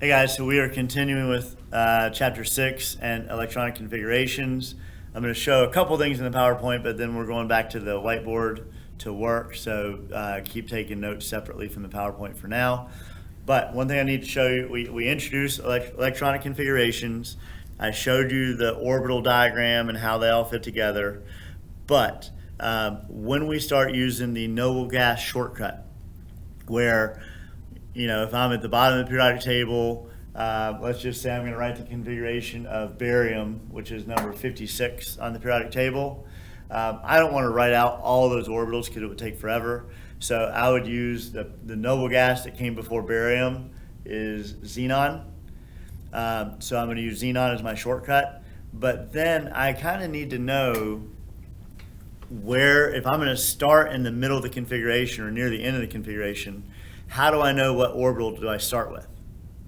Hey guys, so we are continuing with chapter 6 and electronic configurations. I'm going to show a couple things in the PowerPoint, but then we're going back to the whiteboard to work, so keep taking notes separately from the PowerPoint for now. But one thing I need to show you, we introduced electronic configurations. I showed you the orbital diagram and how they all fit together. But when we start using the noble gas shortcut, where if I'm at the bottom of the periodic table, let's just say I'm going to write the configuration of barium, which is number 56 on the periodic table. I don't want to write out all those orbitals because it would take forever. So I would use the noble gas that came before barium is xenon. So I'm going to use xenon as my shortcut. But then I kind of need to know where, if I'm going to start in the middle of the configuration or near the end of the configuration, how do I know what orbital do I start with?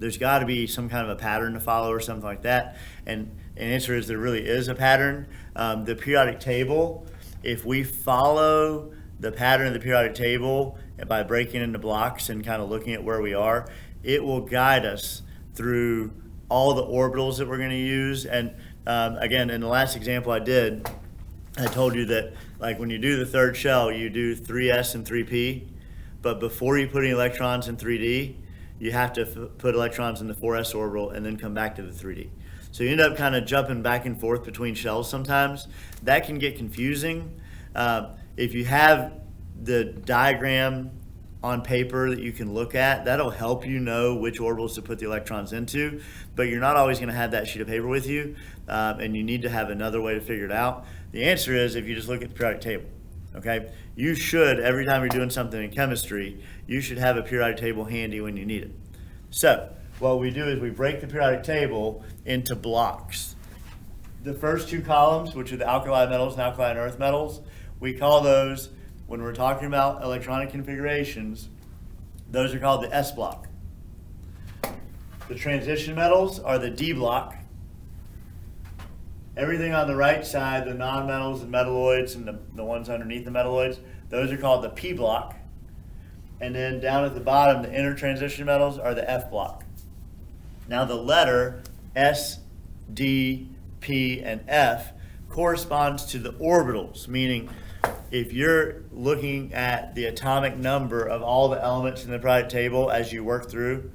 There's got to be some kind of a pattern to follow or something like that. And the answer is there really is a pattern. The periodic table, if we follow the pattern of the periodic table by breaking into blocks and kind of looking at where we are, it will guide us through all the orbitals that we're going to use. And again, in the last example I did, I told you that like when you do the third shell, you do 3s and 3p. But before you put any electrons in 3D, you have to put electrons in the 4s orbital and then come back to the 3D. So you end up kind of jumping back and forth between shells sometimes. That can get confusing. If you have the diagram on paper that you can look at, that'll help you know which orbitals to put the electrons into, but you're not always going to have that sheet of paper with you, and you need to have another way to figure it out. The answer is if you just look at the periodic table. Okay, you should, every time you're doing something in chemistry, you should have a periodic table handy when you need it. So what we do is we break the periodic table into blocks. The first two columns, which are the alkali metals and alkaline earth metals, we call those, when we're talking about electronic configurations, those are called the S block. The transition metals are the D block. Everything on the right side, the nonmetals and metalloids and the ones underneath the metalloids, those are called the P block. And then down at the bottom, the inner transition metals are the F block. Now the letter S, D, P, and F corresponds to the orbitals, meaning if you're looking at the atomic number of all the elements in the periodic table as you work through,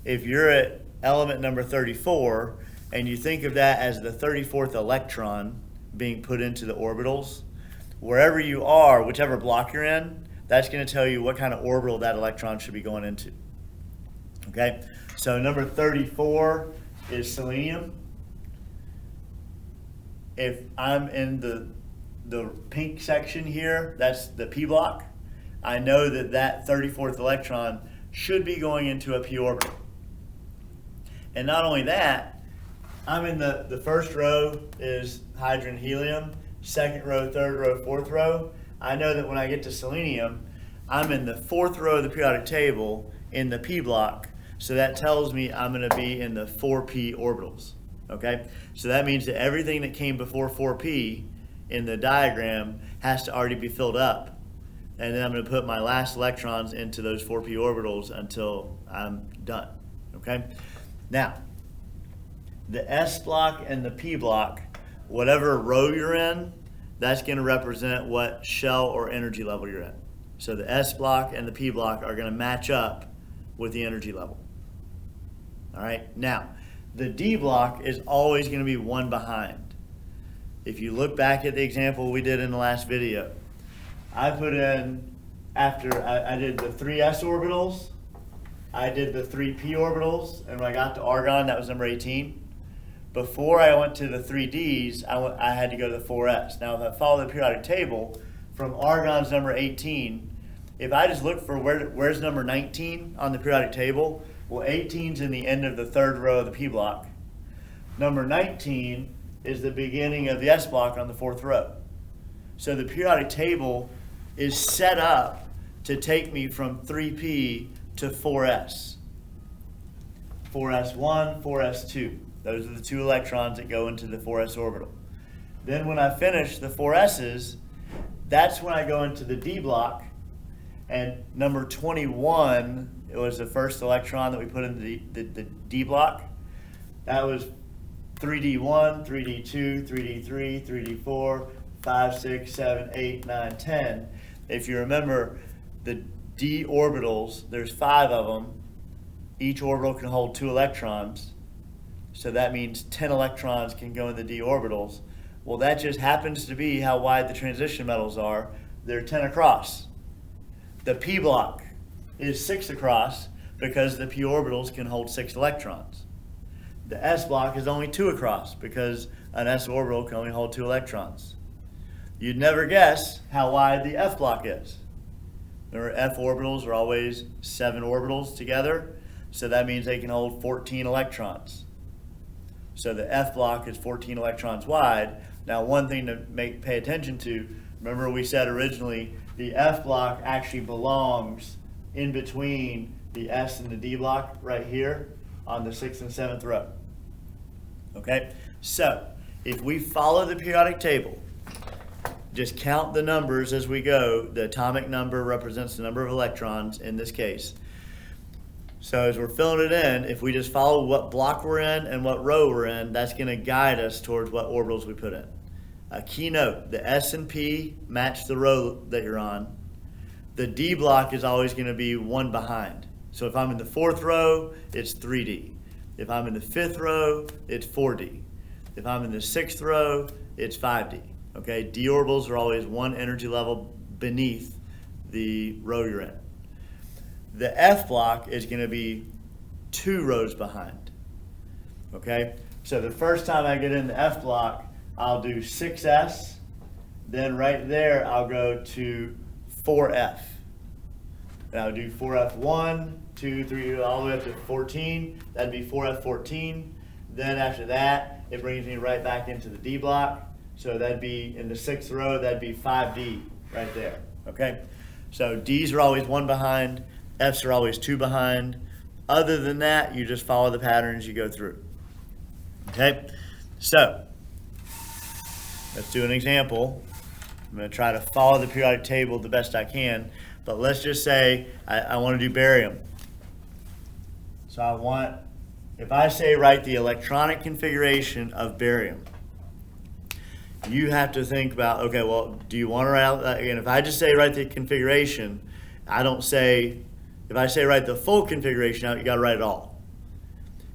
if you're at element number 34, and you think of that as the 34th electron being put into the orbitals, wherever you are, whichever block you're in, that's going to tell you what kind of orbital that electron should be going into. Okay, so number 34 is selenium. If I'm in the pink section here, that's the P block. I know that that 34th electron should be going into a P orbital. And not only that, I'm in the first row is hydrogen, helium, second row, third row, fourth row. I know that when I get to selenium, I'm in the fourth row of the periodic table in the P block. So that tells me I'm going to be in the 4p orbitals. Okay? So that means that everything that came before 4p in the diagram has to already be filled up. And then I'm going to put my last electrons into those 4p orbitals until I'm done. Okay? Now, the S block and the P block, whatever row you're in, that's going to represent what shell or energy level you're in. So the S block and the P block are going to match up with the energy level. All right, now the D block is always going to be one behind. If you look back at the example we did in the last video, I put in, after I did the 3s orbitals, I did the 3p orbitals, and when I got to argon, that was number 18. Before I went to the 3Ds, I had to go to the 4s. Now, if I follow the periodic table, from argon's number 18, if I just look for where's number 19 on the periodic table, well, 18's in the end of the third row of the P block. Number 19 is the beginning of the S block on the fourth row. So the periodic table is set up to take me from 3p to 4s. 4s1, 4s2. Those are the two electrons that go into the 4s orbital. Then when I finish the 4s's, that's when I go into the D block, and number 21 it was the first electron that we put in the D block. That was 3D1, 3D2, 3D3, 3D4, 5, 6, 7, 8, 9, 10. If you remember, the D orbitals, there's 5 of them. Each orbital can hold 2 electrons. So that means 10 electrons can go in the D orbitals. Well, that just happens to be how wide the transition metals are. They're 10 across. The P block is 6 across because the P orbitals can hold 6 electrons. The S block is only 2 across because an S orbital can only hold 2 electrons. You'd never guess how wide the F block is. Remember, F orbitals are always 7 orbitals together, so that means they can hold 14 electrons. So the F block is 14 electrons wide. Now, one thing to pay attention to, remember we said originally the F block actually belongs in between the S and the D block right here on the 6th and 7th row. Okay, so if we follow the periodic table, just count the numbers as we go. The atomic number represents the number of electrons in this case. So as we're filling it in, if we just follow what block we're in and what row we're in, that's going to guide us towards what orbitals we put in. A key note, the S and P match the row that you're on. The D block is always going to be one behind. So if I'm in the 4th row, it's 3D. If I'm in the 5th row, it's 4D. If I'm in the 6th row, it's 5D. Okay, D orbitals are always one energy level beneath the row you're in. The F block is going to be 2 rows behind. Okay, so the first time I get in the F block, I'll do 6S. Then right there, I'll go to 4F. And I'll do 4F1, 2, 3, all the way up to 14. That'd be 4F14. Then after that, it brings me right back into the D block. So that'd be in the 6th row, that'd be 5D right there. Okay? So D's are always 1 behind, F's are always 2 behind. Other than that, you just follow the patterns you go through. Okay? So let's do an example. I'm going to try to follow the periodic table the best I can, but let's just say I want to do barium. So if I say write the electronic configuration of barium, you have to think about, okay, well, do you want to write, again, if I just say write the configuration, I don't say, if I say write the full configuration out, you got to write it all.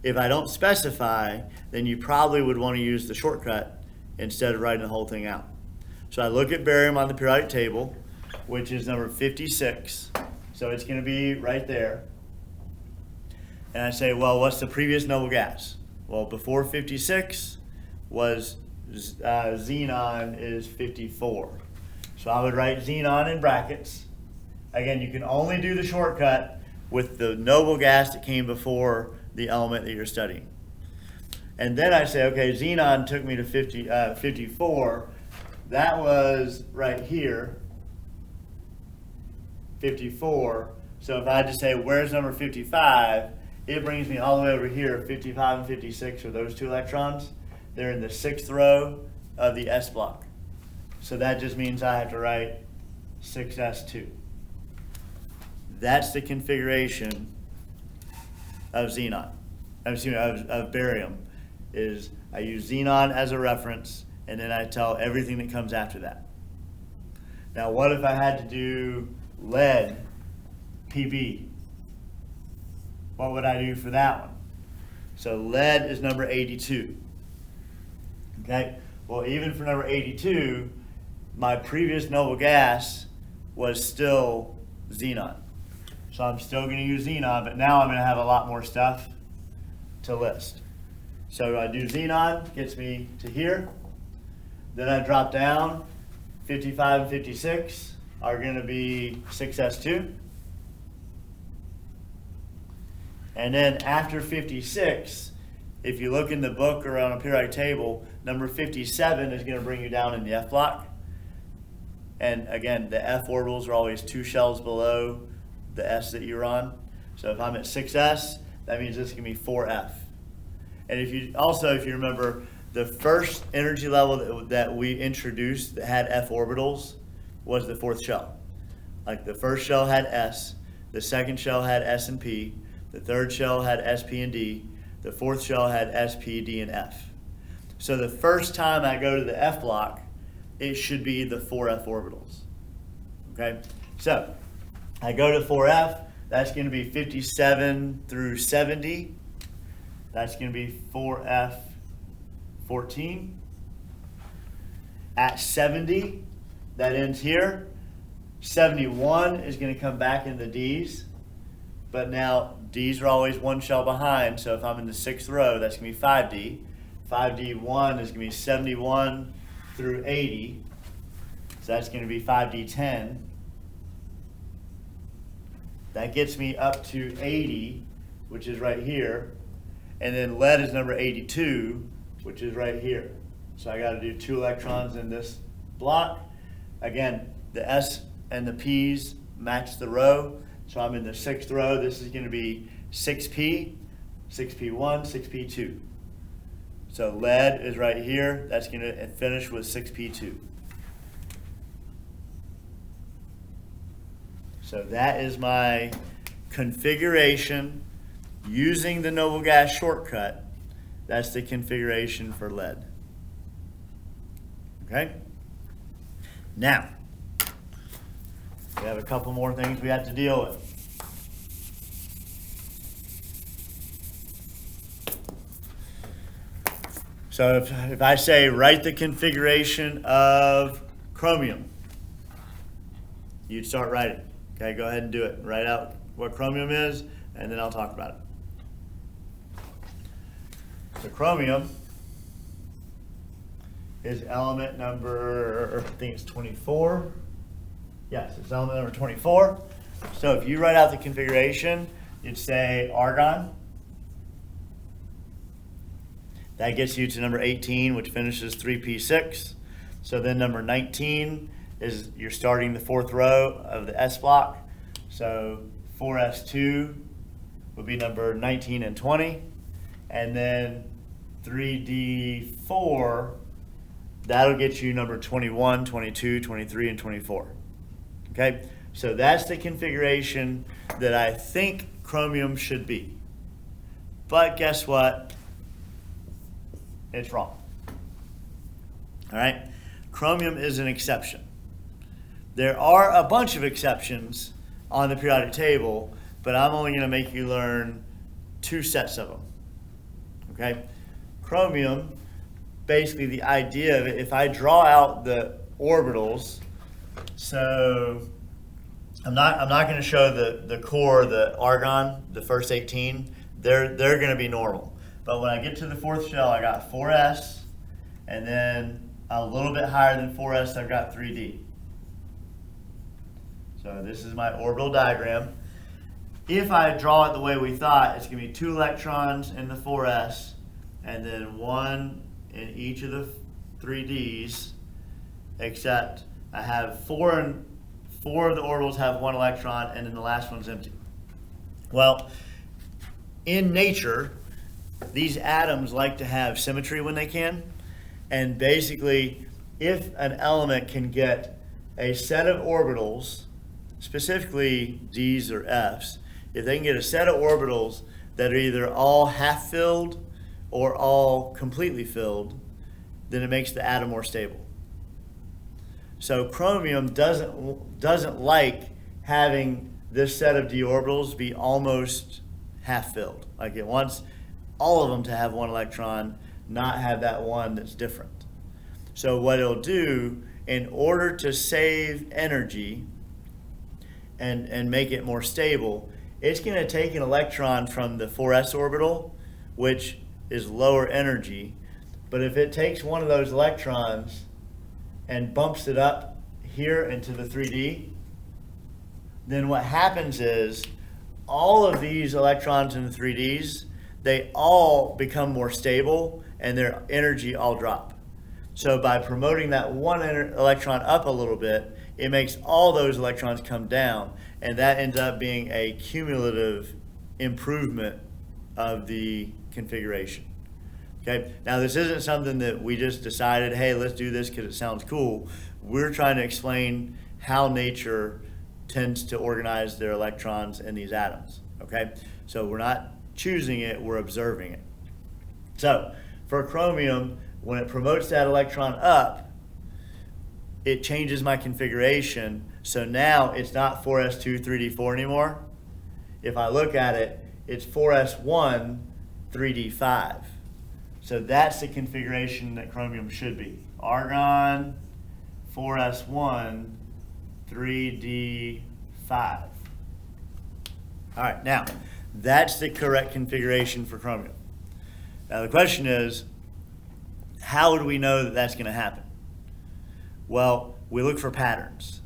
If I don't specify, then you probably would want to use the shortcut instead of writing the whole thing out. So I look at barium on the periodic table, which is number 56. So it's going to be right there. And I say, well, what's the previous noble gas? Well, before 56 was xenon is 54. So I would write xenon in brackets. Again, you can only do the shortcut with the noble gas that came before the element that you're studying. And then I say, okay, xenon took me to 54. That was right here, 54. So if I just say, where's number 55? It brings me all the way over here. 55 and 56 are those 2 electrons. They're in the 6th row of the S block. So that just means I have to write 6S2. That's the configuration of xenon. Of barium. Is I use xenon as a reference, and then I tell everything that comes after that. Now, what if I had to do lead, PB? What would I do for that one? So lead is number 82. Okay, well, even for number 82, my previous noble gas was still xenon. So I'm still going to use xenon, but now I'm going to have a lot more stuff to list. So I do xenon, gets me to here. Then I drop down. 55 and 56 are going to be 6s2. And then after 56, if you look in the book or on a periodic table, number 57 is going to bring you down in the F block. And again, the F orbitals are always 2 shells below the S that you're on. So if I'm at 6s, that means this is going to be 4f. And if you remember, the first energy level that we introduced that had F orbitals was the 4th shell. Like the first shell had S, the second shell had S and P, the third shell had SP and D, the fourth shell had SP, D, and F. So the first time I go to the F block, it should be the 4F orbitals. Okay, so I go to 4F, that's going to be 57 through 70. That's going to be 4F 14. At 70, that ends here. 71 is going to come back in the Ds, but now Ds are always one shell behind, so if I'm in the 6th row, that's going to be 5D. 5D1 is going to be 71 through 80, so that's going to be 5D10. That gets me up to 80, which is right here, and then lead is number 82, which is right here. So I got to do 2 electrons in this block. Again, the S and the P's match the row, so I'm in the 6th row. This is going to be 6P, 6P1, 6P2. So lead is right here. That's going to finish with 6P2. So that is my configuration using the noble gas shortcut. That's the configuration for lead. Okay? Now, we have a couple more things we have to deal with. So if I say write the configuration of chromium, you'd start writing. Okay, go ahead and do it. Write out what chromium is, and then I'll talk about it. So chromium is element number, I think it's 24. Yes, it's element number 24. So if you write out the configuration, you'd say argon. That gets you to number 18, which finishes 3p6. So then number 19 is you're starting the 4th row of the S block. So 4s2 would be number 19 and 20. And then 3d4, that'll get you number 21, 22, 23, and 24. Okay, so that's the configuration that I think chromium should be. But guess what? It's wrong. All right, chromium is an exception. There are a bunch of exceptions on the periodic table, but I'm only going to make you learn 2 sets of them. Okay, chromium, basically the idea of it, if I draw out the orbitals, so I'm not going to show the core, the argon, the first 18, they're going to be normal. But when I get to the 4th shell, I got 4s, and then a little bit higher than 4s, I've got 3d. So this is my orbital diagram. If I draw it the way we thought, it's going to be 2 electrons in the 4s, and then 1 in each of the 3ds, except I have 4 of the orbitals have 1 electron, and then the last one's empty. Well, in nature, these atoms like to have symmetry when they can, and basically if an element can get a set of orbitals, specifically D's or F's, if they can get a set of orbitals that are either all half filled or all completely filled, then it makes the atom more stable. So chromium doesn't like having this set of d orbitals be almost half filled. Like it wants all of them to have 1 electron, not have that one that's different. So what it'll do, in order to save energy and make it more stable, it's going to take an electron from the 4s orbital, which is lower energy, but if it takes one of those electrons and bumps it up here into the 3d, then what happens is all of these electrons in the 3ds, they all become more stable and their energy all drop. So by promoting that one electron up a little bit, it makes all those electrons come down, and that ends up being a cumulative improvement of the configuration. Okay, now this isn't something that we just decided, hey, let's do this because it sounds cool. We're trying to explain how nature tends to organize their electrons in these atoms, okay? So we're not choosing it, we're observing it. So for chromium, when it promotes that electron up, it changes my configuration. So now it's not 4s2 3d4 anymore. If I look at it, it's 4s1 3d5. So that's the configuration that chromium should be. Argon 4s1 3d5. All right, now that's the correct configuration for chromium. Now the question is, how do we know that that's going to happen? Well, we look for patterns.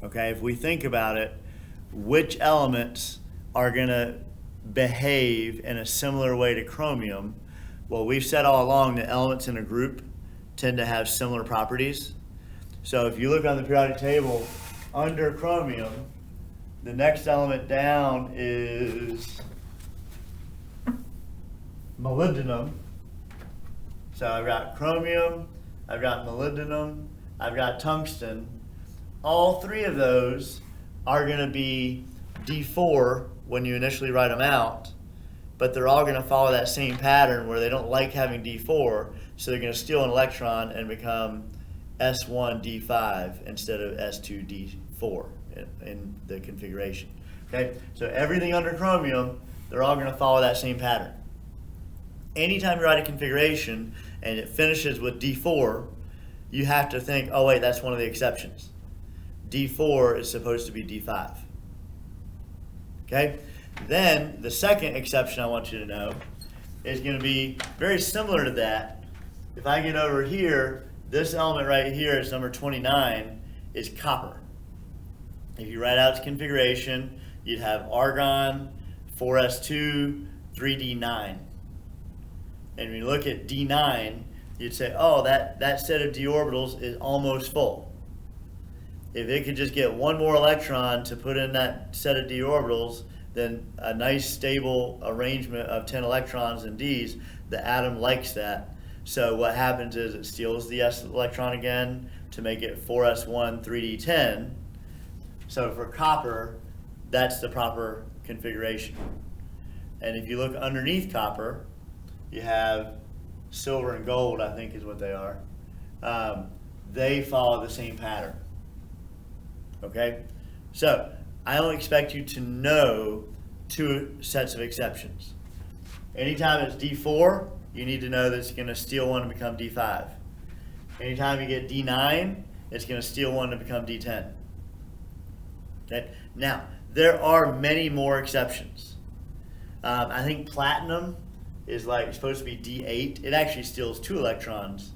Okay, if we think about it, which elements are going to behave in a similar way to chromium? Well, we've said all along that elements in a group tend to have similar properties. So if you look on the periodic table, under chromium, the next element down is molybdenum. So I've got chromium, I've got molybdenum, I've got tungsten. All three of those are going to be D4 when you initially write them out, but they're all going to follow that same pattern where they don't like having D4, so they're going to steal an electron and become S1D5 instead of S2D4 in the configuration. Okay, so everything under chromium, they're all going to follow that same pattern. Anytime you write a configuration and it finishes with D4, you have to think, oh wait, that's one of the exceptions. D4 is supposed to be D5. Okay? Then the second exception I want you to know is going to be very similar to that. If I get over here, this element right here is number 29, is copper. If you write out its configuration, you'd have argon 4s2 3d9. And when you look at D9, you'd say, oh, that set of d orbitals is almost full. If it could just get one more electron to put in that set of d orbitals, then a nice stable arrangement of 10 electrons and d's, the atom likes that. So what happens is it steals the s electron again to make it 4s1 3d10. So for copper, that's the proper configuration. And if you look underneath copper, you have silver and gold, I think is what they are. They follow the same pattern. Okay? So I don't expect you to know two sets of exceptions. Anytime it's D4, you need to know that it's going to steal one and become D5. Anytime you get D9, it's going to steal one and become D10. Okay? Now, there are many more exceptions. I think platinum is like supposed to be D8. It actually steals 2 electrons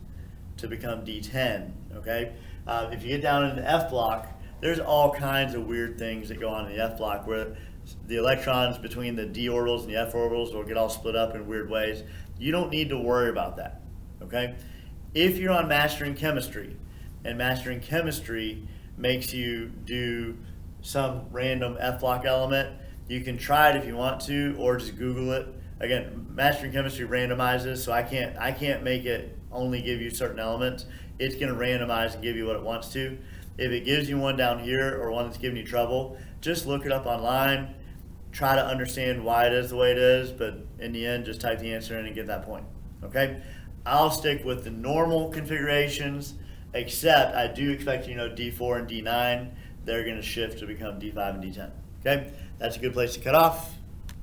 to become D10. Okay? If you get down into the F block, there's all kinds of weird things that go on in the F block where the electrons between the d orbitals and the f orbitals will get all split up in weird ways. You don't need to worry about that. Okay? If you're on mastering chemistry, and mastering chemistry makes you do some random F block element, you can try it if you want to, or just Google it. Again, mastering chemistry randomizes, so I can't make it only give you certain elements. It's going to randomize and give you what it wants to. If it gives you one down here or one that's giving you trouble, just look it up online. Try to understand why it is the way it is, but in the end, just type the answer in and get that point. Okay? I'll stick with the normal configurations, except I do expect you to know D4 and D9. They're going to shift to become D5 and D10. Okay? That's a good place to cut off.